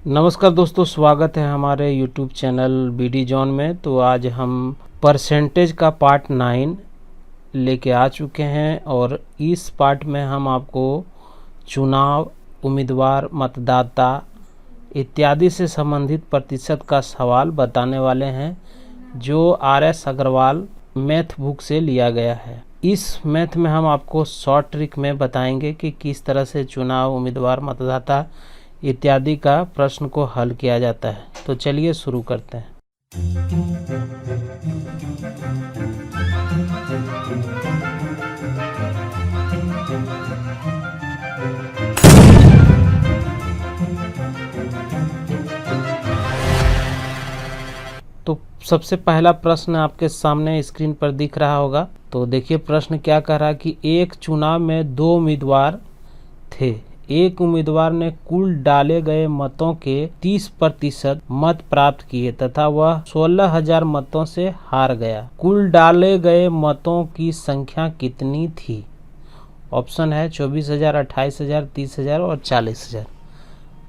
नमस्कार दोस्तों, स्वागत है हमारे YouTube चैनल BD जॉन में। तो आज हम परसेंटेज का पार्ट 9 लेके आ चुके हैं और इस पार्ट में हम आपको चुनाव, उम्मीदवार, मतदाता इत्यादि से संबंधित प्रतिशत का सवाल बताने वाले हैं जो RS अग्रवाल मैथ बुक से लिया गया है। इस मैथ में हम आपको शॉर्ट ट्रिक में बताएंगे कि किस तरह से चुनाव, उम्मीदवार, मतदाता इत्यादि का प्रश्न को हल किया जाता है। तो चलिए शुरू करते हैं। तो सबसे पहला प्रश्न आपके सामने स्क्रीन पर दिख रहा होगा। तो देखिए प्रश्न क्या कह रहा है कि एक चुनाव में 2 उम्मीदवार थे। एक उम्मीदवार ने कुल डाले गए मतों के 30% मत प्राप्त किए तथा वह 16,000 मतों से हार गया। कुल डाले गए मतों की संख्या कितनी थी? ऑप्शन है 24,000, 28,000, 30,000 और 40,000।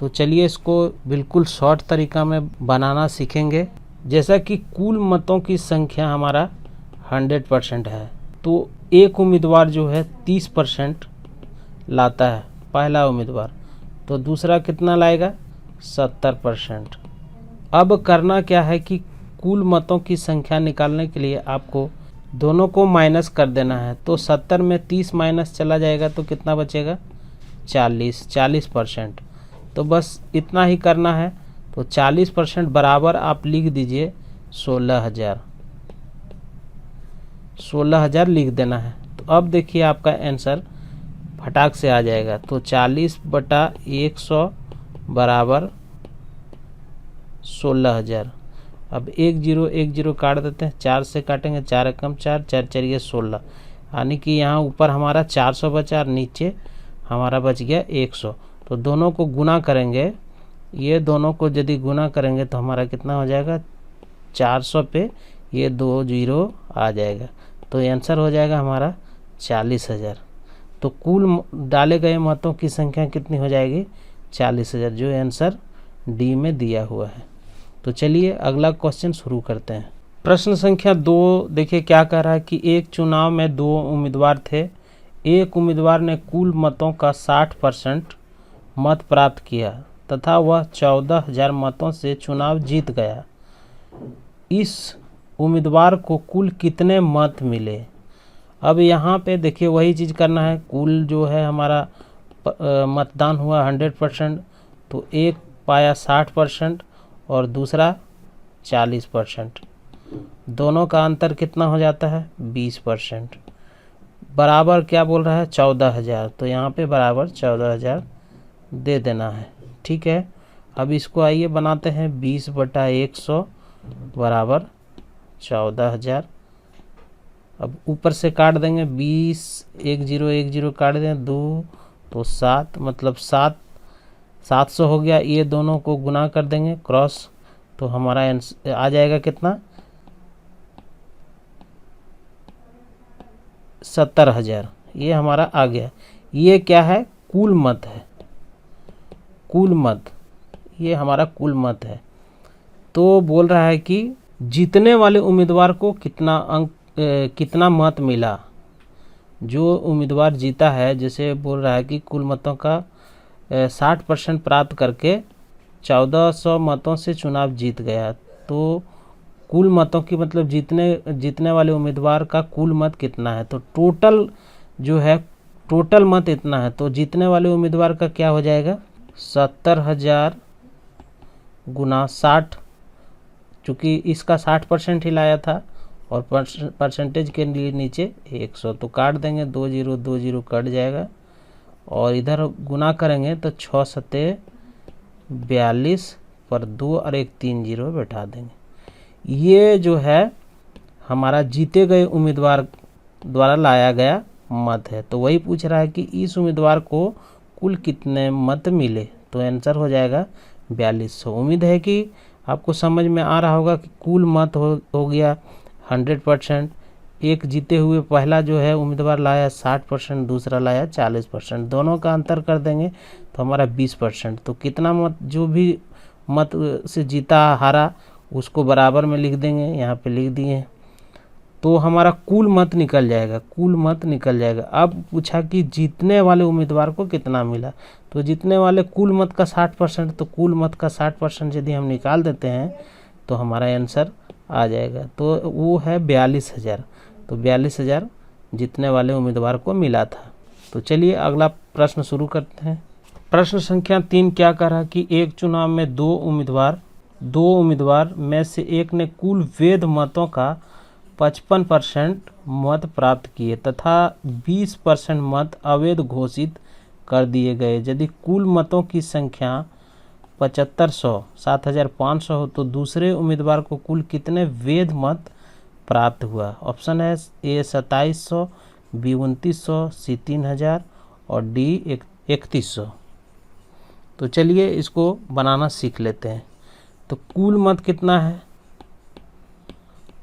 तो चलिए इसको बिल्कुल शॉर्ट तरीका में बनाना सीखेंगे। जैसा कि कुल मतों की संख्या हमारा 100% है, तो एक उम्मीदवार जो है 30% लाता है, पहला उम्मीदवार। तो दूसरा कितना लाएगा? 70%। अब करना क्या है कि कुल मतों की संख्या निकालने के लिए आपको दोनों को माइनस कर देना है। तो 70 में 30 माइनस चला जाएगा तो कितना बचेगा? 40%। तो बस इतना ही करना है। तो 40% बराबर आप लिख दीजिए 16,000। 16,000 लिख देना है। तो अब देखिए आपका आंसर फटाक से आ जाएगा। तो 40/100 बराबर 16,000। अब 1 0 काट देते हैं, 4 से काटेंगे, 4 एकम 4, 4 4 16, यानी कि यहाँ ऊपर हमारा 400 बचा और नीचे हमारा बच गया 100। तो दोनों को गुना करेंगे, ये दोनों को यदि गुना करेंगे तो हमारा कितना हो जाएगा? 400 पे ये 2 0 आ जाएगा। तो आंसर हो जाएगा हमारा 40,000। तो कुल डाले गए मतों की संख्या कितनी हो जाएगी? 40,000, जो आंसर डी में दिया हुआ है। तो चलिए अगला क्वेश्चन शुरू करते हैं। प्रश्न संख्या 2 देखिए क्या कह रहा है कि एक चुनाव में 2 उम्मीदवार थे। एक उम्मीदवार ने कुल मतों का 60% मत प्राप्त किया तथा वह 14,000 मतों से चुनाव जीत गया। इस उम्मीदवार को कुल कितने मत मिले? अब यहाँ पे देखिए वही चीज़ करना है। कुल जो है हमारा मतदान हुआ 100%, तो एक पाया 60% और दूसरा 40%। दोनों का अंतर कितना हो जाता है? 20%। बराबर क्या बोल रहा है? 14,000। तो यहाँ पे बराबर 14,000 दे देना है। ठीक है। अब इसको आइए बनाते हैं। 20/100 बराबर 14,000। अब ऊपर से काट देंगे 20, 1 0 काट दें 2 तो 7, मतलब 700 हो गया। ये दोनों को गुना कर देंगे क्रॉस, तो हमारा आ जाएगा कितना? 70,000। ये हमारा आ गया। ये क्या है? कुल मत है। कुल मत, ये हमारा कुल मत है। तो बोल रहा है कि जीतने वाले उम्मीदवार को कितना मत मिला। जो उम्मीदवार जीता है, जैसे बोल रहा है कि कुल मतों का 60% प्राप्त करके 1400 मतों से चुनाव जीत गया। तो कुल मतों की मतलब जीतने वाले उम्मीदवार का कुल मत कितना है? तो टोटल जो है, टोटल मत इतना है। तो जीतने वाले उम्मीदवार का क्या हो जाएगा? 70,000 गुना 60, चूँकि इसका 60% ही लाया था और परसेंटेज के लिए नीचे 100, तो काट देंगे 2 0 कट जाएगा और इधर गुना करेंगे तो 6 सत्ते 42 पर 2 और 1 3 0 बैठा देंगे। ये जो है हमारा जीते गए उम्मीदवार द्वारा लाया गया मत है। तो वही पूछ रहा है कि इस उम्मीदवार को कुल कितने मत मिले। तो आंसर हो जाएगा 4200। उम्मीद है कि आपको समझ में आ रहा होगा कि कुल मत हो गया 100%। एक जीते हुए पहला जो है उम्मीदवार लाया 60%, दूसरा लाया 40%। दोनों का अंतर कर देंगे तो हमारा 20%। तो कितना मत जो भी मत से जीता हारा उसको बराबर में लिख देंगे, यहाँ पे लिख दिए, तो हमारा कुल मत निकल जाएगा, कुल मत निकल जाएगा। अब पूछा कि जीतने वाले उम्मीदवार को कितना मिला, तो जीतने वाले कुल मत का 60%, तो कुल मत का 60% यदि हम निकाल देते हैं तो हमारा आंसर आ जाएगा, तो वो है 42,000। तो 42,000 जीतने वाले उम्मीदवार को मिला था। तो चलिए अगला प्रश्न शुरू करते हैं। प्रश्न संख्या 3 क्या कह रहा है कि एक चुनाव में दो उम्मीदवार में से एक ने कुल वैध मतों का 55% मत प्राप्त किए तथा 20% मत अवैध घोषित कर दिए गए। यदि कुल मतों की संख्या 7500 7500 हो तो दूसरे उम्मीदवार को कुल कितने वैध मत प्राप्त हुआ। ऑप्शन है ए 2700, बी 2900, सी 3000 और डी 3100। तो चलिए इसको बनाना सीख लेते हैं। तो कुल मत कितना है,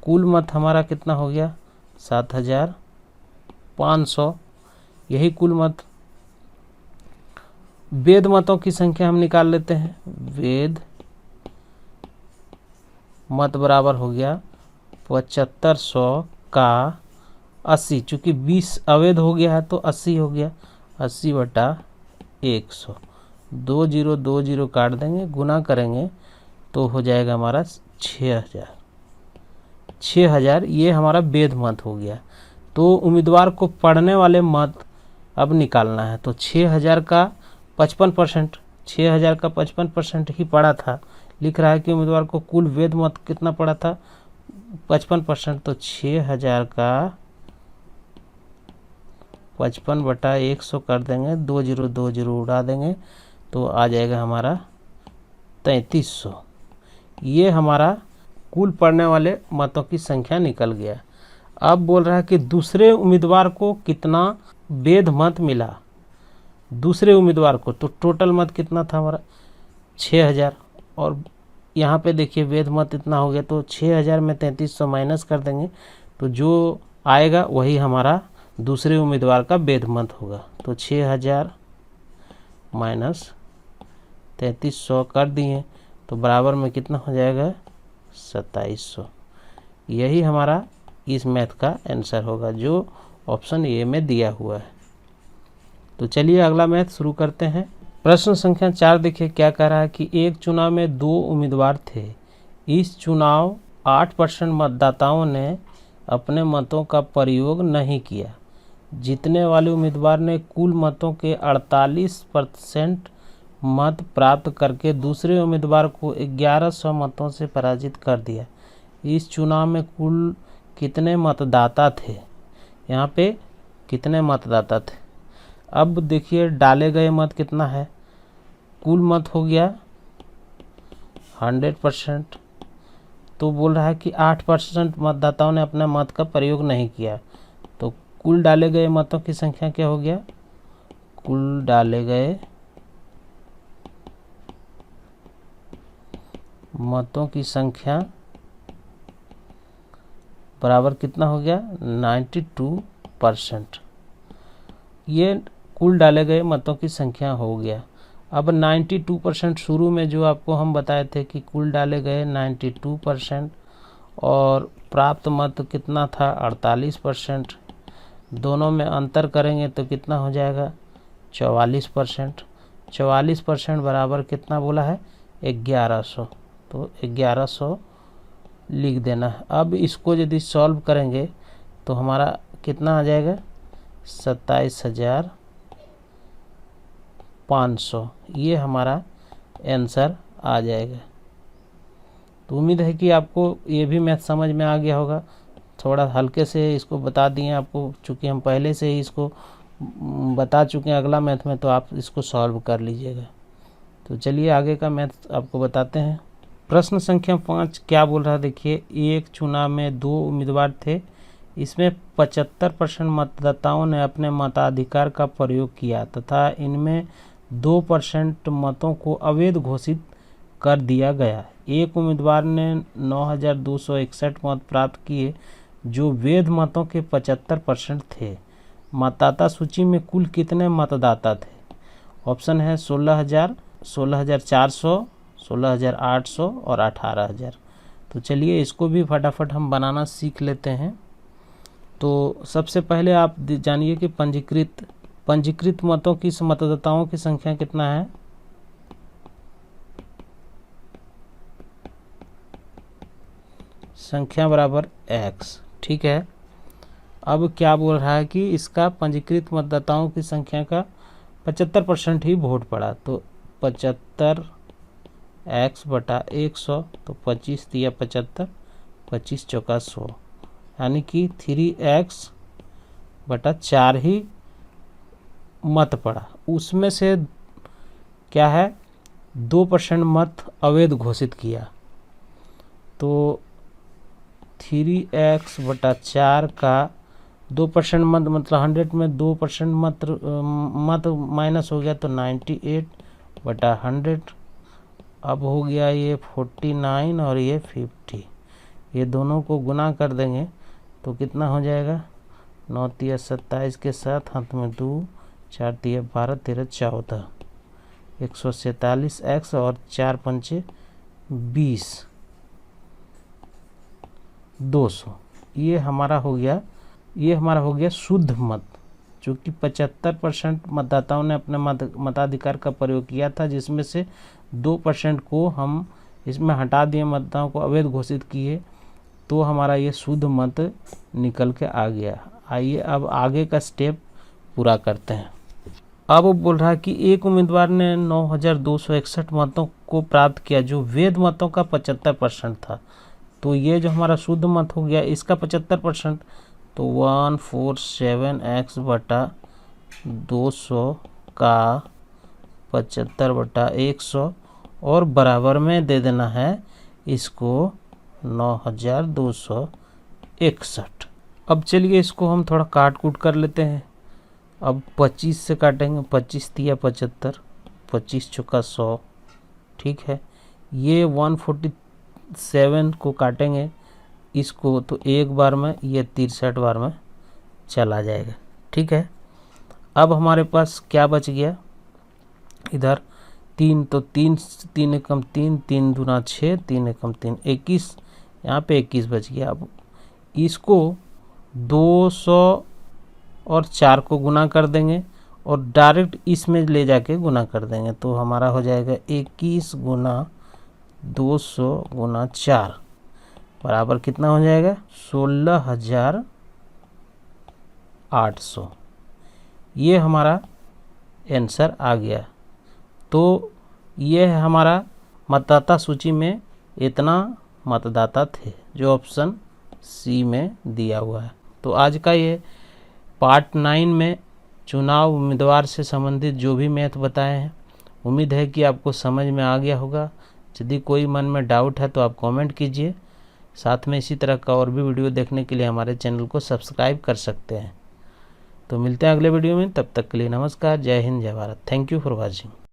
कुल मत हमारा कितना हो गया 7500, यही कुल मत। वैध मतों की संख्या हम निकाल लेते हैं, वैध मत बराबर हो गया 7500 का 80, चूँकि 20 अवैध हो गया है तो 80 हो गया, 80/100, 2020 काट देंगे, गुना करेंगे तो हो जाएगा हमारा 6000। ये हमारा वैध मत हो गया। तो उम्मीदवार को पढ़ने वाले मत अब निकालना है। तो 6000 का 55%, 6000 का 55% ही पड़ा था। लिख रहा है कि उम्मीदवार को कुल वैध मत कितना पड़ा था 55%, तो 6000 का 55/100 कर देंगे, 2020 उड़ा देंगे तो आ जाएगा हमारा 3300। ये हमारा कुल पढ़ने वाले मतों की संख्या निकल गया। अब बोल रहा है कि दूसरे उम्मीदवार को कितना वैध मत मिला, दूसरे उम्मीदवार को, तो टोटल मत कितना था हमारा 6000, और यहाँ पे देखिए वैध मत इतना हो गया, तो 6000 में 3300 माइनस कर देंगे तो जो आएगा वही हमारा दूसरे उम्मीदवार का वैध मत होगा। तो 6000 माइनस 3300 कर दिए तो बराबर में कितना हो जाएगा 2700। यही हमारा इस मैथ का आंसर होगा जो ऑप्शन ए में दिया हुआ है। तो चलिए अगला मैथ शुरू करते हैं। प्रश्न संख्या 4 देखिए क्या कह रहा है कि एक चुनाव में दो उम्मीदवार थे। इस चुनाव 8% मतदाताओं ने अपने मतों का प्रयोग नहीं किया। जीतने वाले उम्मीदवार ने कुल मतों के 48% मत प्राप्त करके दूसरे उम्मीदवार को 1100 मतों से पराजित कर दिया। इस चुनाव में कुल कितने मतदाता थे, यहाँ पे कितने मतदाता थे। अब देखिए डाले गए मत कितना है, कुल मत हो गया 100%, तो बोल रहा है कि 8% मतदाताओं ने अपने मत का प्रयोग नहीं किया। तो कुल डाले गए मतों की संख्या क्या हो गया, कुल डाले गए मतों की संख्या बराबर कितना हो गया 92%। ये कुल डाले गए मतों की संख्या हो गया। अब 92% शुरू में जो आपको हम बताए थे कि कुल डाले गए 92% और प्राप्त मत कितना था 48%, दोनों में अंतर करेंगे तो कितना हो जाएगा 44%। 44% बराबर कितना बोला है 1100, तो 1100 लिख देना है। अब इसको यदि सॉल्व करेंगे तो हमारा कितना आ जाएगा 27,500, ये हमारा आंसर आ जाएगा। तो उम्मीद है कि आपको ये भी मैथ समझ में आ गया होगा। थोड़ा हल्के से इसको बता दिए आपको, चूँकि हम पहले से ही इसको बता चुके हैं अगला मैथ में, तो आप इसको सॉल्व कर लीजिएगा। तो चलिए आगे का मैथ आपको बताते हैं। प्रश्न संख्या 5 क्या बोल रहा है देखिए, एक चुनाव में दो उम्मीदवार थे। इसमें 75% मतदाताओं ने अपने मताधिकार का प्रयोग किया तथा इनमें 2% मतों को अवैध घोषित कर दिया गया। एक उम्मीदवार ने 9261 मत प्राप्त किए जो वैध मतों के 75% थे। मतदाता सूची में कुल कितने मतदाता थे। ऑप्शन है 16,000, 16,400, 16,800 और 18,000। तो चलिए इसको भी फटाफट हम बनाना सीख लेते हैं। तो सबसे पहले आप जानिए कि पंजीकृत मतों की मतदाताओं की संख्या कितना है। संख्या बराबर x, ठीक है। अब क्या बोल रहा है कि इसका पंजीकृत मतदाताओं की संख्या का 75% ही वोट पड़ा। तो 75x बटा 100, तो 25 दिया 75, 25 चौका 100, यानी कि 3x बटा 4 ही मत पड़ा। उसमें से क्या है, 2% मत अवैध घोषित किया। तो 3x बटा 4 का 2% मत, मतलब 100 में 2% मत माइनस हो गया, तो 98 बटा 100। अब हो गया ये 49 और ये 50, ये दोनों को गुना कर देंगे तो कितना हो जाएगा, 9 तिया 27 के साथ हाथ में 2, 4 तिया 12, 13 14, 147x और 4 पंचे 20, 200। ये हमारा हो गया शुद्ध मत, चूँकि 75% मतदाताओं ने अपने मताधिकार का प्रयोग किया था, जिसमें से 2% को हम इसमें हटा दिए, मतदाताओं को अवैध घोषित किए, तो हमारा ये शुद्ध मत निकल के आ गया। आइए अब आगे का स्टेप पूरा करते हैं। अब वो बोल रहा है कि एक उम्मीदवार ने 9,261 मतों को प्राप्त किया, जो वैध मतों का 75% था। तो ये जो हमारा शुद्ध मत हो गया, इसका 75%, तो 147x बटा 200 का 75 बटा 100 और बराबर में दे देना है इसको 9,261। अब चलिए इसको हम थोड़ा काट कूट कर लेते हैं। अब 25 से काटेंगे, 25 तिया 75, 25 चौका 100, ठीक है। ये 147 को काटेंगे इसको, तो एक बार में ये 63 बार में चला जाएगा, ठीक है। अब हमारे पास क्या बच गया, इधर 3, तो 3 एकम 3, 3 दूना 6, 3 एकम 3, 21, यहाँ पे 21 बच गया। अब इसको 200 और 4 को गुना कर देंगे और डायरेक्ट इसमें ले जाके गुना कर देंगे, तो हमारा हो जाएगा 21 गुना 200 गुना 4 बराबर कितना हो जाएगा, 16,800। ये हमारा आंसर आ गया। तो ये है हमारा मतदाता सूची में इतना मतदाता थे, जो ऑप्शन सी में दिया हुआ है। तो आज का ये पार्ट 9 में चुनाव उम्मीदवार से संबंधित जो भी मैथ बताए हैं, उम्मीद है कि आपको समझ में आ गया होगा। यदि कोई मन में डाउट है तो आप कमेंट कीजिए। साथ में इसी तरह का और भी वीडियो देखने के लिए हमारे चैनल को सब्सक्राइब कर सकते हैं। तो मिलते हैं अगले वीडियो में, तब तक के लिए नमस्कार, जय हिंद, जय Bharat. Thank you for watching.